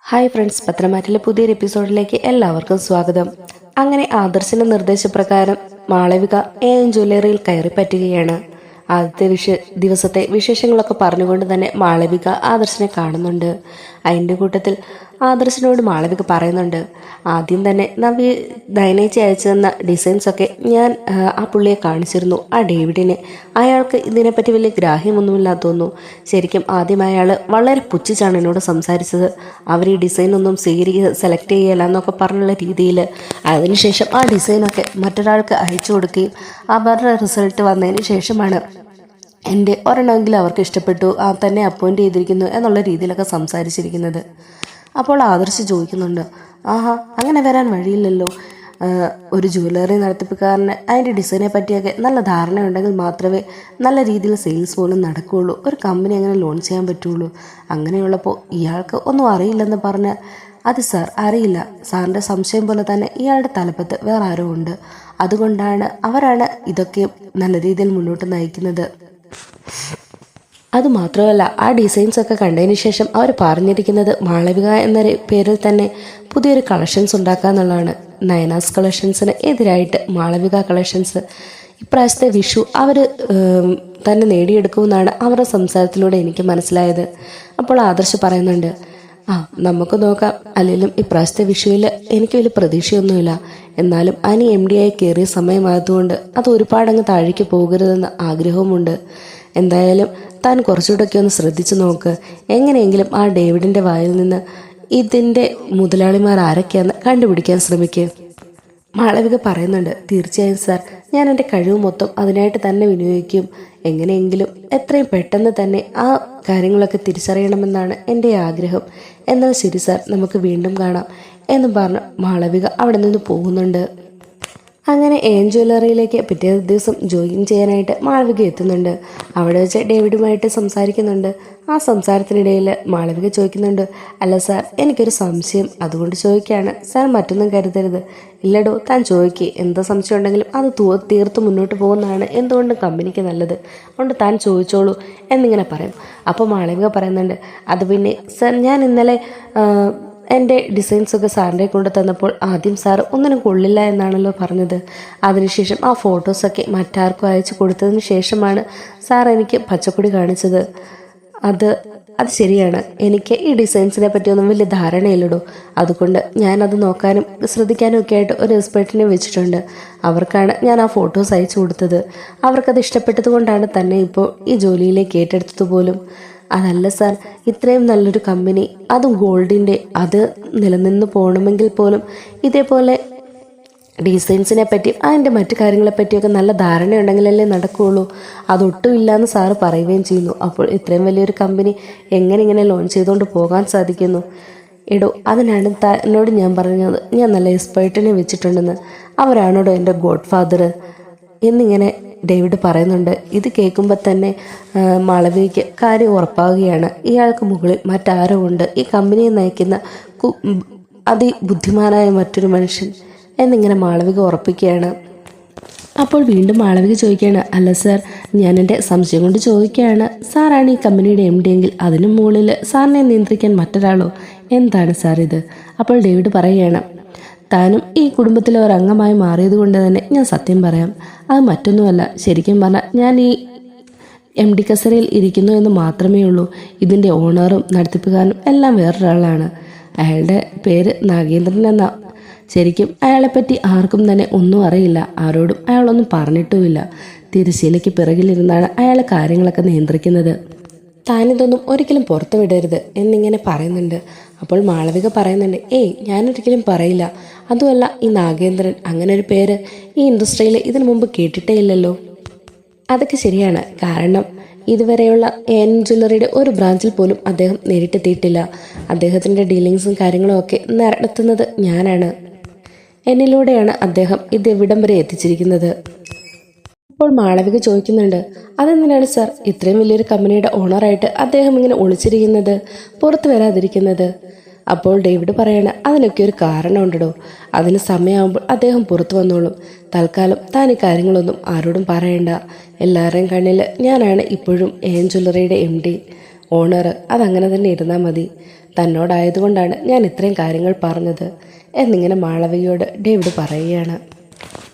Hi friends, പത്രമാറ്റിലെ പുതിയൊരു എപ്പിസോഡിലേക്ക് എല്ലാവർക്കും സ്വാഗതം. അങ്ങനെ ആദർശിന്റെ നിർദ്ദേശപ്രകാരം മാളവിക ജ്വല്ലറിയിൽ കയറി പറ്റുകയാണ്. ആദ്യത്തെ ദിവസത്തെ വിശേഷങ്ങളൊക്കെ പറഞ്ഞുകൊണ്ട് തന്നെ മാളവിക ആദർശിനെ കാണുന്നുണ്ട്. അതിൻ്റെ കൂട്ടത്തിൽ ആദർശിനോട് മാളവിക പറയുന്നുണ്ട്, ആദ്യം തന്നെ നവ്യ ദയനേച്ചി അയച്ചു തന്ന ഡിസൈൻസൊക്കെ ഞാൻ ആ പുള്ളിയെ കാണിച്ചിരുന്നു, ആ ഡേവിഡിനെ. അയാൾക്ക് ഇതിനെപ്പറ്റി വലിയ ഗ്രാഹ്യമൊന്നുമില്ലാതെ തോന്നുന്നു. ശരിക്കും ആദ്യം അയാൾ വളരെ പുച്ഛിച്ചാണ് എന്നോട് സംസാരിച്ചത്. അവർ ഈ ഡിസൈനൊന്നും സെലക്ട് ചെയ്യല എന്നൊക്കെ പറഞ്ഞുള്ള രീതിയിൽ. അതിനുശേഷം ആ ഡിസൈനൊക്കെ മറ്റൊരാൾക്ക് അയച്ചു കൊടുക്കുകയും അവരുടെ റിസൾട്ട് വന്നതിന് ശേഷമാണ് എൻ്റെ ഒരെണ്ണമെങ്കിലും അവർക്ക് ഇഷ്ടപ്പെട്ടു, തന്നെ അപ്പോയിൻ്റ് ചെയ്തിരിക്കുന്നു എന്നുള്ള രീതിയിലൊക്കെ സംസാരിച്ചിരിക്കുന്നത്. അപ്പോൾ ആദർശ് ചോദിക്കുന്നുണ്ട്, ആഹാ, അങ്ങനെ വരാൻ വഴിയില്ലല്ലോ. ഒരു ജ്വല്ലറി നടത്തിപ്പുകാരന് അതിൻ്റെ ഡിസൈനെ പറ്റിയൊക്കെ നല്ല ധാരണയുണ്ടെങ്കിൽ മാത്രമേ നല്ല രീതിയിൽ സെയിൽസ് പോലും നടക്കുകയുള്ളൂ, ഒരു കമ്പനി അങ്ങനെ ലോഞ്ച് ചെയ്യാൻ പറ്റുള്ളൂ. അങ്ങനെയുള്ളപ്പോൾ ഇയാൾക്ക് ഒന്നും അറിയില്ലെന്ന് പറഞ്ഞ്, അത് സാർ അറിയില്ല, സാറിൻ്റെ സംശയം പോലെ തന്നെ ഇയാളുടെ തലപ്പത്ത് വേറെ ആരോ ഉണ്ട്, അതുകൊണ്ടാണ് അവരാണ് ഇതൊക്കെ നല്ല രീതിയിൽ മുന്നോട്ട് നയിക്കുന്നത്. അതുമാത്രമല്ല, ആ ഡിസൈൻസൊക്കെ കണ്ടതിന് ശേഷം അവർ പറഞ്ഞിരിക്കുന്നത് മാളവിക എന്ന പേരിൽ തന്നെ പുതിയൊരു കളക്ഷൻസ് ഉണ്ടാക്കുക എന്നുള്ളതാണ്. നയനാസ് കളക്ഷൻസിന് എതിരായിട്ട് മാളവിക കളക്ഷൻസ് ഇപ്രാവശ്യത്തെ വിഷു അവർ തന്നെ നേടിയെടുക്കുമെന്നാണ് അവരുടെ സംസാരത്തിലൂടെ എനിക്ക് മനസ്സിലായത്. അപ്പോൾ ആദർശ് പറയുന്നുണ്ട്, നമുക്ക് നോക്കാം, അല്ലെങ്കിലും ഇപ്രാവശ്യത്തെ വിഷുവിൽ എനിക്ക് വലിയ പ്രതീക്ഷയൊന്നുമില്ല. എന്നാലും അനി MD ആയി കയറിയ സമയമായതുകൊണ്ട് അത് ഒരുപാടങ്ങ് താഴേക്ക് പോകരുതെന്ന് ആഗ്രഹവുമുണ്ട്. എന്തായാലും താൻ കുറച്ചുകൂടെയൊക്കെ ഒന്ന് ശ്രദ്ധിച്ചു നോക്ക്, എങ്ങനെയെങ്കിലും ആ ഡേവിഡിൻ്റെ വായിൽ നിന്ന് ഇതിൻ്റെ മുതലാളിമാർ ആരൊക്കെയാണെന്ന് കണ്ടുപിടിക്കാൻ ശ്രമിക്കുക. മാളവിക പറയുന്നുണ്ട്, തീർച്ചയായും സാർ, ഞാൻ എൻ്റെ കഴിവ് മൊത്തം അതിനായിട്ട് തന്നെ വിനിയോഗിക്കും. എങ്ങനെയെങ്കിലും എത്രയും പെട്ടെന്ന് തന്നെ ആ കാര്യങ്ങളൊക്കെ തിരിച്ചറിയണമെന്നാണ് എൻ്റെ ആഗ്രഹം. എന്നാൽ ശരി സാർ, നമുക്ക് വീണ്ടും കാണാം എന്ന് പറഞ്ഞ് മാളവിക അവിടെ നിന്ന് പോകുന്നുണ്ട്. അങ്ങനെ ജ്വല്ലറിയിലേക്ക് പിറ്റേ ദിവസം ജോയിൻ ചെയ്യാനായിട്ട് മാളവിക എത്തുന്നുണ്ട്. അവിടെ വെച്ച് ഡേവിഡുമായിട്ട് സംസാരിക്കുന്നുണ്ട്. ആ സംസാരത്തിനിടയിൽ മാളവിക ചോദിക്കുന്നുണ്ട്, അല്ല സാർ, എനിക്കൊരു സംശയം, അതുകൊണ്ട് ചോദിക്കുകയാണ്. സാർ മറ്റൊന്നും കരുതരുത്. ഇല്ലടോ, താൻ ചോദിക്കുക, എന്താ സംശയം ഉണ്ടെങ്കിലും അത് തീർത്ത് മുന്നോട്ട് പോകുന്നതാണ് എന്തുകൊണ്ടും കമ്പനിക്ക് നല്ലത്, അതുകൊണ്ട് താൻ ചോദിച്ചോളൂ എന്നിങ്ങനെ പറയും. അപ്പോൾ മാളവിക പറയുന്നുണ്ട്, അത് പിന്നെ സാർ, ഞാൻ ഇന്നലെ എൻ്റെ ഡിസൈൻസൊക്കെ സാറിൻ്റെ കൊണ്ട് തന്നപ്പോൾ ആദ്യം സാർ ഒന്നിനും കൊള്ളില്ല എന്നാണല്ലോ പറഞ്ഞത്. അതിനുശേഷം ആ ഫോട്ടോസൊക്കെ മറ്റാർക്കും അയച്ചു കൊടുത്തതിന് ശേഷമാണ് സാർ എനിക്ക് പച്ചക്കൊടി കാണിച്ചത്. അത് ശരിയാണ്, എനിക്ക് ഈ ഡിസൈൻസിനെ പറ്റിയൊന്നും വലിയ ധാരണയില്ലടോ. അതുകൊണ്ട് ഞാനത് നോക്കാനും ശ്രദ്ധിക്കാനും ഒക്കെ ആയിട്ട് ഒരു എക്സ്പെർട്ടിനെ വെച്ചിട്ടുണ്ട്. അവർക്കാണ് ഞാൻ ആ ഫോട്ടോസ് അയച്ചു കൊടുത്തത്. അവർക്കത് ഇഷ്ടപ്പെട്ടത് കൊണ്ടാണ് തന്നെ ഇപ്പോൾ ഈ ജോലിയിലേക്ക് ഏറ്റെടുത്തത് പോലും. അതല്ല സാർ, ഇത്രയും നല്ലൊരു കമ്പനി, അതും ഗോൾഡിൻ്റെ, അത് നിലനിന്ന് പോകണമെങ്കിൽ പോലും ഇതേപോലെ ഡിസൈൻസിനെ പറ്റിയും അതിൻ്റെ മറ്റു കാര്യങ്ങളെപ്പറ്റിയൊക്കെ നല്ല ധാരണയുണ്ടെങ്കിലല്ലേ നടക്കുകയുള്ളൂ. അതൊട്ടും ഇല്ലയെന്ന് സാറ് പറയുകയും ചെയ്യുന്നു. അപ്പോൾ ഇത്രയും വലിയൊരു കമ്പനി എങ്ങനെ ഇങ്ങനെ ലോഞ്ച് ചെയ്തുകൊണ്ട് പോകാൻ സാധിക്കുന്നു? എടോ, അതിനാണ് എന്നോട് ഞാൻ പറഞ്ഞത്, ഞാൻ നല്ല എക്സ്പേർട്ടിനെ വെച്ചിട്ടുണ്ടെന്ന്. അവരാണോടോ എൻ്റെ ഗോഡ് ഫാദർ എന്നിങ്ങനെ ഡേവിഡ് പറയുന്നുണ്ട്. ഇത് കേൾക്കുമ്പോൾ തന്നെ മാളവികയ്ക്ക് കാര്യം ഉറപ്പാവുകയാണ്. ഇയാൾക്ക് മുകളിൽ മറ്റാരോ ഉണ്ട്, ഈ കമ്പനിയെ നയിക്കുന്ന അതിബുദ്ധിമാനായ മറ്റൊരു മനുഷ്യൻ എന്നിങ്ങനെ മാളവിക ഉറപ്പിക്കുകയാണ്. അപ്പോൾ വീണ്ടും മാളവിക ചോദിക്കുകയാണ്, അല്ല സാർ, ഞാൻ എൻ്റെ സംശയം കൊണ്ട് ചോദിക്കുകയാണ്. സാറാണ് ഈ കമ്പനിയുടെ MD എങ്കിൽ അതിനു മുകളിൽ സാറിനെ നിയന്ത്രിക്കാൻ മറ്റൊരാളോ? എന്താണ് സാർ ഇത്? അപ്പോൾ ഡേവിഡ് പറയുകയാണ്, താനും ഈ കുടുംബത്തിലെ ഒരംഗമായി മാറിയത് കൊണ്ട് തന്നെ ഞാൻ സത്യം പറയാം. അത് മറ്റൊന്നുമല്ല, ശരിക്കും പറഞ്ഞാൽ ഞാൻ ഈ MD കസേരയിൽ ഇരിക്കുന്നു എന്ന് മാത്രമേ ഉള്ളൂ. ഇതിൻ്റെ ഓണറും നടത്തിപ്പുകാരനും എല്ലാം വേറൊരാളാണ്. അയാളുടെ പേര് നാഗേന്ദ്രൻ എന്നാ. ശരിക്കും അയാളെപ്പറ്റി ആർക്കും തന്നെ ഒന്നും അറിയില്ല, ആരോടും അയാളൊന്നും പറഞ്ഞിട്ടുമില്ല. തിരശ്ശീലയ്ക്ക് പിറകിലിരുന്നാണ് അയാൾ കാര്യങ്ങളൊക്കെ നിയന്ത്രിക്കുന്നത്. താനിതൊന്നും ഒരിക്കലും പുറത്തു വിടരുത് എന്നിങ്ങനെ പറയുന്നുണ്ട്. അപ്പോൾ മാളവിക പറയുന്നുണ്ട്, ഞാനൊരിക്കലും പറയില്ല. അതുമല്ല, ഈ നാഗേന്ദ്രൻ അങ്ങനെ ഒരു പേര് ഈ ഇൻഡസ്ട്രിയിൽ ഇതിനു മുമ്പ് കേട്ടിട്ടേ ഇല്ലല്ലോ. അതൊക്കെ ശരിയാണ്, കാരണം ഇതുവരെയുള്ള ജ്വല്ലറിയുടെ ഒരു ബ്രാഞ്ചിൽ പോലും അദ്ദേഹം നേരിട്ടെത്തിയിട്ടില്ല. അദ്ദേഹത്തിൻ്റെ ഡീലിങ്സും കാര്യങ്ങളും ഒക്കെ നടത്തുന്നത് ഞാനാണ്. എന്നിലൂടെയാണ് അദ്ദേഹം ഇവിടം വരെ എത്തിച്ചിരിക്കുന്നത്. അപ്പോൾ മാളവിക ചോദിക്കുന്നുണ്ട്, അതെന്തിനാണ് സാർ ഇത്രയും വലിയൊരു കമ്പനിയുടെ ഓണറായിട്ട് അദ്ദേഹം ഇങ്ങനെ ഒളിച്ചിരിക്കുന്നത്, പുറത്തു വരാതിരിക്കുന്നത്? അപ്പോൾ ഡേവിഡ് പറയണ, അതിനൊക്കെ ഒരു കാരണമുണ്ടോ, അതിന് സമയമാകുമ്പോൾ അദ്ദേഹം പുറത്തു വന്നോളും. തൽക്കാലം താൻ ഈ കാര്യങ്ങളൊന്നും ആരോടും പറയണ്ട. എല്ലാവരുടെയും കണ്ണിൽ ഞാനാണ് ഇപ്പോഴും ജ്വല്ലറിയുടെ MD. ഓണർ അതങ്ങനെ തന്നെ ഇരുന്നാൽ മതി. തന്നോടായതുകൊണ്ടാണ് ഞാൻ ഇത്രയും കാര്യങ്ങൾ പറഞ്ഞത് എന്നിങ്ങനെ മാളവികയോട് ഡേവിഡ് പറയുകയാണ്.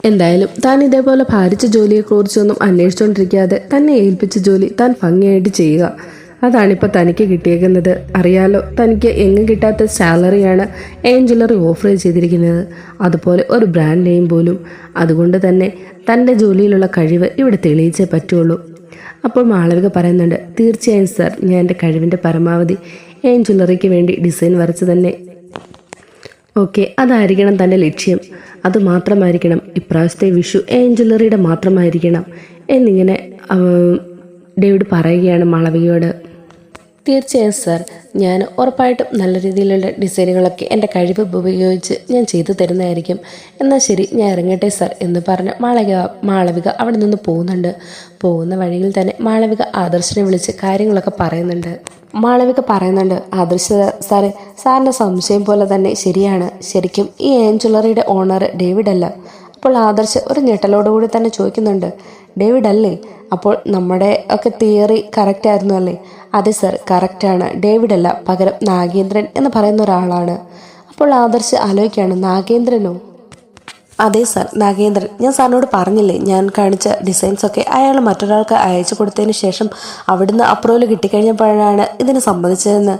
എന്തായാലും താൻ ഇതേപോലെ ഭാരിച്ച ജോലിയെക്കുറിച്ചൊന്നും അന്വേഷിച്ചുകൊണ്ടിരിക്കാതെ തന്നെ ഏൽപ്പിച്ച ജോലി താൻ ഭംഗിയായിട്ട് ചെയ്യുക. അതാണിപ്പോൾ തനിക്ക് കിട്ടിയേക്കുന്നത്. അറിയാലോ, തനിക്ക് എങ്ങും കിട്ടാത്ത സാലറിയാണ് ഏഞ്ചലറി ഓഫർ ചെയ്തിരിക്കുന്നത്, അതുപോലെ ഒരു ബ്രാൻഡ് നെയിം പോലും. അതുകൊണ്ട് തന്നെ തൻ്റെ ജോലിയിലുള്ള കഴിവ് ഇവിടെ തെളിയിച്ചേ പറ്റുള്ളൂ. അപ്പോൾ മാളവിക പറയുന്നുണ്ട്, തീർച്ചയായും സർ, ഞാൻ എൻ്റെ കഴിവിൻ്റെ പരമാവധി ഏഞ്ചലറിക്ക് വേണ്ടി ഡിസൈൻ വരച്ച് തന്നെ. ഓക്കെ, അതായിരിക്കണം തൻ്റെ ലക്ഷ്യം. അതുമാത്രമായിരിക്കണം ഇപ്രാവശ്യത്തെ വിഷു ഏഞ്ചലറിയുടെ മാത്രമായിരിക്കണം എന്നിങ്ങനെ ഡേവിഡ് പറയുകയാണ് മാളവികയോട്. തീർച്ചയായും സർ, ഞാൻ ഉറപ്പായിട്ടും നല്ല രീതിയിലുള്ള ഡിസൈനുകളൊക്കെ എൻ്റെ കഴിവ് ഉപയോഗിച്ച് ഞാൻ ചെയ്തു തരുന്നതായിരിക്കും. എന്നാൽ ശരി, ഞാൻ ഇറങ്ങട്ടെ സർ എന്ന് പറഞ്ഞ് മാളവിക അവിടെ നിന്ന് പോകുന്നുണ്ട്. പോകുന്ന വഴിയിൽ തന്നെ മാളവിക ആദർശിനെ വിളിച്ച് കാര്യങ്ങളൊക്കെ പറയുന്നുണ്ട്. മാളവിക പറയുന്നുണ്ട്, ആദർശ സാറേ, സാറിൻ്റെ സംശയം പോലെ തന്നെ ശരിയാണ്. ശരിക്കും ഈ ഏഞ്ചുലറിയുടെ ഓണർ ഡേവിഡ് അല്ല. അപ്പോൾ ആദർശ് ഒരു ഞെട്ടലോടുകൂടി തന്നെ ചോദിക്കുന്നുണ്ട്, ഡേവിഡ് അല്ലേ? അപ്പോൾ നമ്മുടെ ഒക്കെ തിയറി കറക്റ്റ് ആയിരുന്നു അല്ലേ? അതെ സർ, കറക്റ്റാണ്. ഡേവിഡ് അല്ല, പകരം നാഗേന്ദ്രൻ എന്ന് പറയുന്ന ഒരാളാണ്. അപ്പോൾ ആദർശ് ആലോചിക്കുകയാണ്, നാഗേന്ദ്രനോ? അതെ സർ, നാഗേന്ദ്രൻ. ഞാൻ സാറിനോട് പറഞ്ഞില്ലേ, ഞാൻ കാണിച്ച ഡിസൈൻസൊക്കെ അയാൾ മറ്റൊരാൾക്ക് അയച്ചു കൊടുത്തതിന് ശേഷം അവിടുന്ന് അപ്രൂവൽ കിട്ടിക്കഴിഞ്ഞപ്പോഴാണ് ഇതിന് സമ്മതിച്ചതെന്ന്.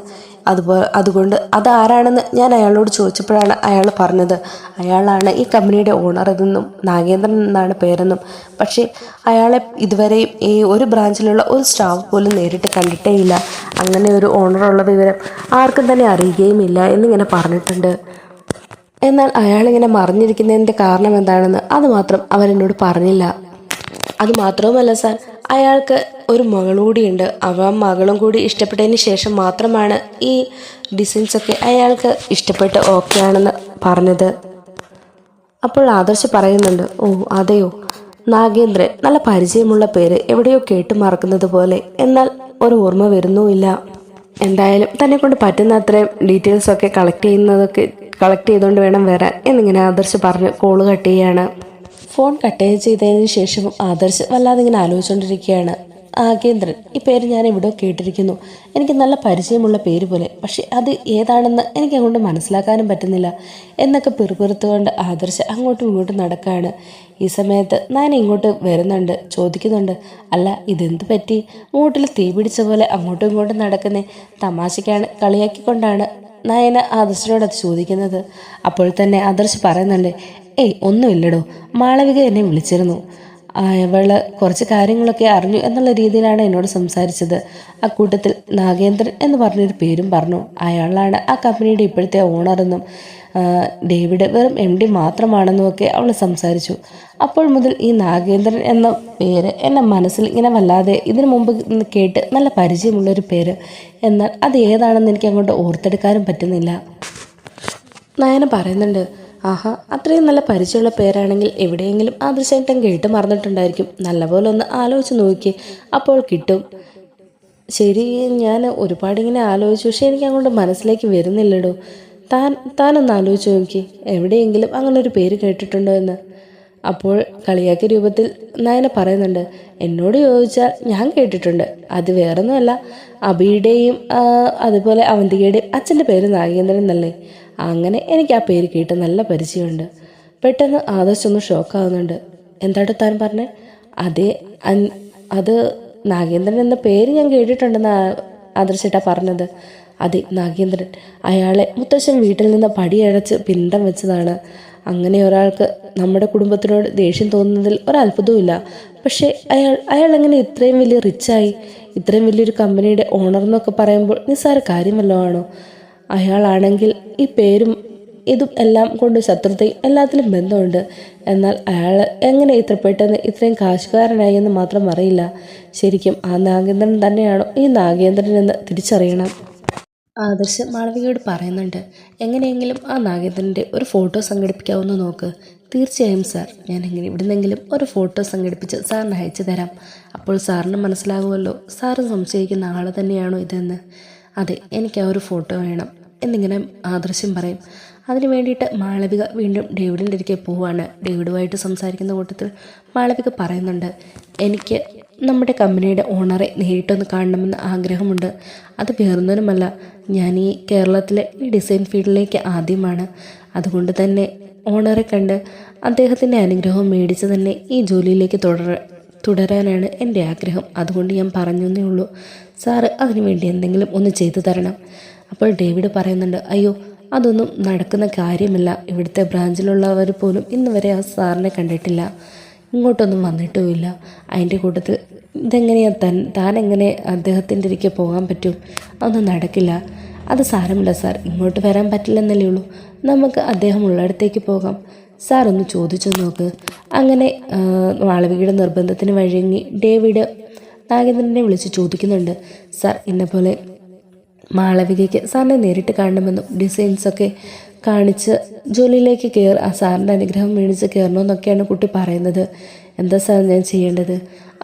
അതുകൊണ്ട് അതാരാണെന്ന് ഞാൻ അയാളോട് ചോദിച്ചപ്പോഴാണ് അയാൾ പറഞ്ഞത് അയാളാണ് ഈ കമ്പനിയുടെ ഓണർ എന്നും നാഗേന്ദ്രൻ എന്നാണ് പേരെന്നും. പക്ഷേ അയാളെ ഇതുവരെയും ഈ ഒരു ബ്രാഞ്ചിലുള്ള ഒരു സ്റ്റാഫ് പോലും നേരിട്ട് കണ്ടിട്ടേ ഇല്ല. അങ്ങനെ ഒരു ഓണറുള്ള വിവരം ആർക്കും തന്നെ അറിയുകയുമില്ല എന്നിങ്ങനെ പറഞ്ഞിട്ടുണ്ട്. എന്നാൽ അയാളിങ്ങനെ മറിഞ്ഞിരിക്കുന്നതിൻ്റെ കാരണം എന്താണെന്ന് അതുമാത്രം അവരെന്നോട് പറഞ്ഞില്ല. അതുമാത്രവുമല്ല സാർ, അയാൾക്ക് ഒരു മകളുകൂടിയുണ്ട്. മകളും കൂടി ഇഷ്ടപ്പെട്ടതിന് ശേഷം മാത്രമാണ് ഈ ഡിസൈൻസൊക്കെ അയാൾക്ക് ഇഷ്ടപ്പെട്ട് ഓക്കെ ആണെന്ന് പറഞ്ഞത്. അപ്പോൾ ആദർശ് പറയുന്നുണ്ട്, ഓ അതെയോ, നാഗേന്ദ്രൻ, നല്ല പരിചയമുള്ള പേര്, എവിടെയോ കേട്ടു മറക്കുന്നത് പോലെ, എന്നാൽ ഒരു ഓർമ്മ വരുന്നുമില്ല. എന്തായാലും തന്നെ കൊണ്ട് പറ്റുന്ന അത്രയും ഡീറ്റെയിൽസൊക്കെ കളക്ട് ചെയ്തുകൊണ്ട് വേണം വരാൻ എന്നിങ്ങനെ ആദർശ് പറഞ്ഞ് കോള് കട്ട് ചെയ്യാണ്. ഫോൺ കട്ട് ചെയ്തതിന് ശേഷവും ആദർശ് വല്ലാതെ ഇങ്ങനെ ആലോചിച്ചുകൊണ്ടിരിക്കുകയാണ്. നാഗേന്ദ്രൻ, ഈ പേര് ഞാൻ എവിടെയോ കേട്ടിരിക്കുന്നു. എനിക്ക് നല്ല പരിചയമുള്ള പേര് പോലെ, പക്ഷെ അത് ഏതാണെന്ന് എനിക്ക് അങ്ങോട്ട് മനസ്സിലാക്കാനും പറ്റുന്നില്ല എന്നൊക്കെ പിറുപിറുത്തുകൊണ്ട് ആദർശ് അങ്ങോട്ടും ഇങ്ങോട്ടും നടക്കുകയാണ്. ഈ സമയത്ത് ഞാൻ ഇങ്ങോട്ട് വരുന്നുണ്ട്, ചോദിക്കുന്നുണ്ട്, അല്ല ഇതെന്ത് പറ്റി? മൂട്ടിൽ തീ പിടിച്ച പോലെ അങ്ങോട്ടും ഇങ്ങോട്ടും നടക്കുന്നേ? തമാശയ്ക്കാണ്, കളിയാക്കിക്കൊണ്ടാണ് നയന ആദർശിനോട് അത് ചോദിക്കുന്നത്. അപ്പോൾ തന്നെ ആദർശ് പറയുന്നുണ്ട്, ഏയ് ഒന്നുമില്ലടോ, മാളവിക എന്നെ വിളിച്ചിരുന്നു. അവള് കുറച്ച് കാര്യങ്ങളൊക്കെ അറിഞ്ഞു എന്നുള്ള രീതിയിലാണ് എന്നോട് സംസാരിച്ചത്. അക്കൂട്ടത്തിൽ നാഗേന്ദ്രൻ എന്ന് പറഞ്ഞൊരു പേരും പറഞ്ഞു. അയാളാണ് ആ കമ്പനിയുടെ ഇപ്പോഴത്തെ ഓണറെന്നും ഡേവിഡ് വെറും MD മാത്രമാണെന്നും ഒക്കെ അവൾ സംസാരിച്ചു. അപ്പോൾ മുതൽ ഈ നാഗേന്ദ്രൻ എന്ന പേര് എൻ്റെ മനസ്സിൽ ഇങ്ങനെ വല്ലാതെ ഇതിനു മുമ്പ് കേട്ട് നല്ല പരിചയമുള്ളൊരു പേര്, എന്നാൽ അത് ഏതാണെന്ന് എനിക്ക് അങ്ങോട്ട് ഓർത്തെടുക്കാനും പറ്റുന്നില്ല. നയന പറയുന്നുണ്ട്, ആഹാ, അത്രയും നല്ല പരിചയമുള്ള പേരാണെങ്കിൽ എവിടെയെങ്കിലും ആദർശായിട്ടും കേട്ട് മറന്നിട്ടുണ്ടായിരിക്കും. നല്ലപോലെ ഒന്ന് ആലോചിച്ച് നോക്കി, അപ്പോൾ കിട്ടും. ശരി, ഞാൻ ഒരുപാടിങ്ങനെ ആലോചിച്ചു, പക്ഷെ എനിക്ക് അങ്ങോട്ട് മനസ്സിലേക്ക് വരുന്നില്ലടോ. താനൊന്ന് ആലോചിച്ച് നോക്കി, എവിടെയെങ്കിലും അങ്ങനെ ഒരു പേര് കേട്ടിട്ടുണ്ടോ എന്ന്. അപ്പോൾ കളിയാക്കിയ രൂപത്തിൽ നയന പറയുന്നുണ്ട്, എന്നോട് ചോദിച്ചാൽ ഞാൻ കേട്ടിട്ടുണ്ട്. അത് വേറൊന്നുമല്ല, അബിയുടെയും അതുപോലെ അവന്തികയുടെയും അച്ഛൻ്റെ പേര് നാഗേന്ദ്രൻ എന്നല്ലേ. അങ്ങനെ എനിക്ക് ആ പേര് കേട്ട് നല്ല പരിചയമുണ്ട്. പെട്ടെന്ന് ആദർശൊന്ന് ഷോക്കാവുന്നുണ്ട്. എന്താട്ടോ താൻ പറഞ്ഞേ? അതെ, അത് നാഗേന്ദ്രൻ എന്ന പേര് ഞാൻ കേട്ടിട്ടുണ്ടെന്ന് ആദർശേട്ടാ പറഞ്ഞത്. അതെ, നാഗേന്ദ്രൻ. അയാളെ മുത്തശ്ശൻ വീട്ടിൽ നിന്ന് പടിയടച്ച് പിണ്ടം വെച്ചതാണ്. അങ്ങനെ ഒരാൾക്ക് നമ്മുടെ കുടുംബത്തിനോട് ദേഷ്യം തോന്നുന്നതിൽ ഒരത്ഭുതവുമില്ല. പക്ഷേ അയാൾ എങ്ങനെ ഇത്രയും വലിയ റിച്ചായി? ഇത്രയും വലിയൊരു കമ്പനിയുടെ ഓണർ എന്നൊക്കെ പറയുമ്പോൾ നിസ്സാര കാര്യമല്ലോ ആണോ? അയാളാണെങ്കിൽ ഈ പേരും ഇതും എല്ലാം കൊണ്ട് ശത്രുതയും എല്ലാത്തിലും ബന്ധമുണ്ട്. എന്നാൽ അയാൾ എങ്ങനെ ഇത്ര പെട്ടെന്ന് ഇത്രയും കാശുകാരനായി എന്ന് മാത്രം അറിയില്ല. ശരിക്കും ആ നാഗേന്ദ്രൻ തന്നെയാണോ ഈ നാഗേന്ദ്രൻ എന്ന് തിരിച്ചറിയണം. ആദർശ് മാളവികയോട് പറയുന്നുണ്ട്, എങ്ങനെയെങ്കിലും ആ നാഗേന്ദ്രൻ്റെ ഒരു ഫോട്ടോ സംഘടിപ്പിക്കാവുന്ന നോക്ക്. തീർച്ചയായും സാർ, ഞാൻ ഇവിടുന്നെങ്കിലും ഒരു ഫോട്ടോ സംഘടിപ്പിച്ച് സാറിന് അയച്ചു തരാം. അപ്പോൾ സാറിന് മനസ്സിലാകുമല്ലോ സാറ് സംശയിക്കുന്ന ആൾ തന്നെയാണോ ഇതെന്ന്. അതെ, എനിക്ക് ആ ഒരു ഫോട്ടോ വേണം. എന്നിങ്ങനെ ആദർശം പറയും. അതിനു വേണ്ടിയിട്ട് മാളവിക വീണ്ടും ഡേവിഡിൻ്റെ അടുക്കൽ പോവാണ്. ഡേവിഡുമായിട്ട് സംസാരിക്കുന്ന കൂട്ടത്തിൽ മാളവിക പറയുന്നുണ്ട്, എനിക്ക് നമ്മുടെ കമ്പനിയുടെ ഓണറെ നേരിട്ടൊന്ന് കാണണമെന്ന് ആഗ്രഹമുണ്ട്. അത് വേറൊന്നിനുമല്ല, ഞാൻ ഈ കേരളത്തിലെ ഈ ഡിസൈൻ ഫീൽഡിലേക്ക് ആദ്യമാണ്. അതുകൊണ്ട് തന്നെ ഓണറെ കണ്ട് അദ്ദേഹത്തിൻ്റെ അനുഗ്രഹം മേടിച്ച് തന്നെ ഈ ജോലിയിലേക്ക് തുടരാനാണ് എൻ്റെ ആഗ്രഹം. അതുകൊണ്ട് ഞാൻ പറഞ്ഞേ ഉള്ളൂ. സാറ് അതിനുവേണ്ടി എന്തെങ്കിലും ഒന്ന് ചെയ്തു തരണം. അപ്പോൾ ഡേവിഡ് പറയുന്നുണ്ട്, അയ്യോ അതൊന്നും നടക്കുന്ന കാര്യമല്ല. ഇവിടുത്തെ ബ്രാഞ്ചിലുള്ളവർ പോലും ഇന്ന് വരെ ആ സാറിനെ കണ്ടിട്ടില്ല, ഇങ്ങോട്ടൊന്നും വന്നിട്ടുമില്ല. അതിൻ്റെ കൂട്ടത്തിൽ ഇതെങ്ങനെയാണ് താൻ എങ്ങനെ അദ്ദേഹത്തിൻ്റെ ഇരിക്കെ പോകാൻ പറ്റും? അതൊന്നും നടക്കില്ല. അത് സാരമില്ല സാർ, ഇങ്ങോട്ട് വരാൻ പറ്റില്ലെന്നല്ലേ ഉള്ളൂ. നമുക്ക് അദ്ദേഹം ഉള്ളിടത്തേക്ക് പോകാം. സാർ ഒന്ന് ചോദിച്ചു നോക്ക്. അങ്ങനെ മാളവികയുടെ നിർബന്ധത്തിന് വഴങ്ങി ഡേവിഡ് നാഗേന്ദ്രനെ വിളിച്ച് ചോദിക്കുന്നുണ്ട്, സാർ ഇന്നപോലെ മാളവികയ്ക്ക് സാറിനെ നേരിട്ട് കാണണമെന്നും ഡിസൈൻസൊക്കെ കാണിച്ച് ജോലിയിലേക്ക് ആ സാറിൻ്റെ അനുഗ്രഹം മേടിച്ച് കയറണമെന്നൊക്കെയാണ് കുട്ടി പറയുന്നത്. എന്താ സാർ ഞാൻ ചെയ്യേണ്ടത്?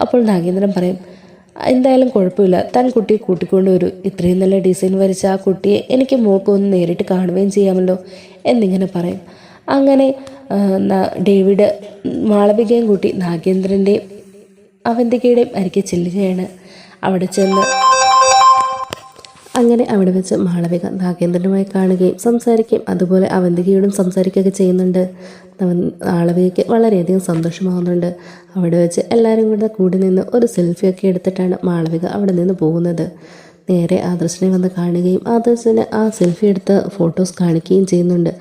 അപ്പോൾ നാഗേന്ദ്രൻ പറയും, എന്തായാലും കുഴപ്പമില്ല, താൻ കുട്ടിയെ കൂട്ടിക്കൊണ്ട് വരൂ. ഇത്രയും നല്ല ഡിസൈൻ വരച്ച ആ കുട്ടിയെ എനിക്ക് മോക്കൊന്ന് നേരിട്ട് കാണുകയും ചെയ്യാമല്ലോ എന്നിങ്ങനെ പറയും. അങ്ങനെ ഡേവിഡ് മാളവികയും കൂട്ടി നാഗേന്ദ്രൻ്റെയും അവന്തികയുടെയും അരികെ ചെല്ലുകയാണ്. അങ്ങനെ അവിടെ വെച്ച് മാളവിക നാഗേന്ദ്രനുമായി കാണുകയും സംസാരിക്കുകയും അതുപോലെ അവന്തികയോടും സംസാരിക്കുകയൊക്കെ ചെയ്യുന്നുണ്ട്. മാളവികയ്ക്ക് വളരെയധികം സന്തോഷമാകുന്നുണ്ട്. അവിടെ വെച്ച് എല്ലാവരും കൂടി നിന്ന് ഒരു സെൽഫിയൊക്കെ എടുത്തിട്ടാണ് മാളവിക അവിടെ നിന്ന് പോകുന്നത്. നേരെ ആദർശനെ വന്ന് കാണുകയും ആദർശന് ആ സെൽഫി എടുത്ത ഫോട്ടോസ് കാണിക്കുകയും ചെയ്യുന്നുണ്ട്.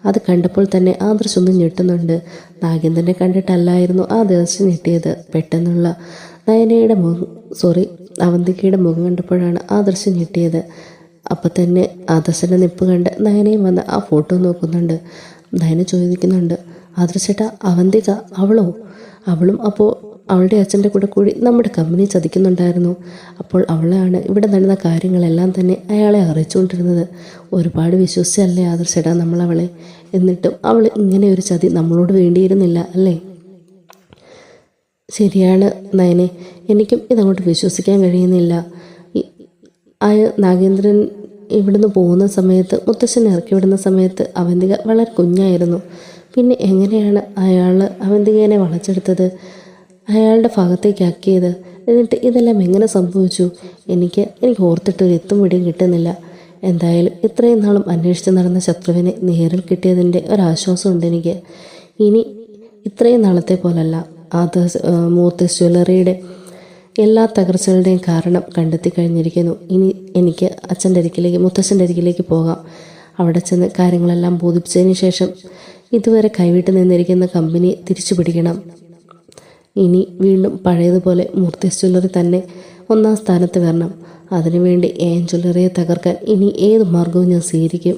അത് കണ്ടപ്പോൾ തന്നെ ആദർശ് ഒന്ന് ഞെട്ടുന്നുണ്ട്. നാഗേന്ദ്രനെ കണ്ടിട്ടല്ലായിരുന്നു ആദർശ് ഞെട്ടിയത്. പെട്ടെന്നുള്ള അവന്തികയുടെ മുഖം കണ്ടപ്പോഴാണ് ആദർശ് ഞെട്ടിയത്. അപ്പം തന്നെ ആദർശൻ്റെ നിപ്പ് കണ്ട് നയനയും വന്ന് ആ ഫോട്ടോ നോക്കുന്നുണ്ട്. നയന ചോദിക്കുന്നുണ്ട്, ആദർശേട്ടാ അവന്തിക അവളും അപ്പോൾ അവളുടെ അച്ഛൻ്റെ കൂടി നമ്മുടെ കമ്പനി ചതിക്കുന്നുണ്ടായിരുന്നു. അപ്പോൾ അവളാണ് ഇവിടെ നടന്ന കാര്യങ്ങളെല്ലാം തന്നെ അയാളെ അറിയിച്ചുകൊണ്ടിരുന്നത്. ഒരുപാട് വിശ്വസിച്ചല്ലേ ആദർശേട്ടാ നമ്മളവളെ. എന്നിട്ടും അവൾ ഇങ്ങനെ ഒരു ചതി നമ്മളോട് വേണ്ടിയിരുന്നില്ല അല്ലേ? ശരിയാണ് നയനെ, എനിക്കും ഇതങ്ങോട്ട് വിശ്വസിക്കാൻ കഴിയുന്നില്ല. നാഗേന്ദ്രൻ ഇവിടുന്ന് പോകുന്ന സമയത്ത്, മുത്തശ്ശൻ ഇറക്കി വിടുന്ന സമയത്ത് അവന്തിക വളരെ കുഞ്ഞായിരുന്നു. പിന്നെ എങ്ങനെയാണ് അയാൾ അവന്തികേനെ വളച്ചെടുത്തത്, അയാളുടെ ഭാഗത്തേക്കാക്കിയത്? എന്നിട്ട് ഇതെല്ലാം എങ്ങനെ സംഭവിച്ചു? എനിക്ക് ഓർത്തിട്ടൊരു എത്തും പിടിയും കിട്ടുന്നില്ല. എന്തായാലും ഇത്രയും നാളും അന്വേഷിച്ച് നടന്ന ശത്രുവിനെ നേരിൽ കിട്ടിയതിൻ്റെ ഒരാശ്വാസമുണ്ട് എനിക്ക്. ഇനി ഇത്രയും നാളത്തെ പോലല്ല. മൂർത്തിസ് ജ്വല്ലറിയുടെ എല്ലാ തകർച്ചകളുടെയും കാരണം കണ്ടെത്തി കഴിഞ്ഞിരിക്കുന്നു. ഇനി എനിക്ക് മുത്തശ്ശൻ്റെ അരികിലേക്ക് പോകാം. അവിടെ ചെന്ന് കാര്യങ്ങളെല്ലാം ബോധിപ്പിച്ചതിന് ശേഷം ഇതുവരെ കൈവിട്ട് നിന്നിരിക്കുന്ന കമ്പനി തിരിച്ചു പിടിക്കണം. ഇനി വീണ്ടും പഴയതുപോലെ മൂർത്തിസ് ജ്വല്ലറി തന്നെ ഒന്നാം സ്ഥാനത്ത് വരണം. അതിനുവേണ്ടി ജ്വല്ലറിയെ തകർക്കാൻ ഇനി ഏത് മാർഗവും ഞാൻ സ്വീകരിക്കും.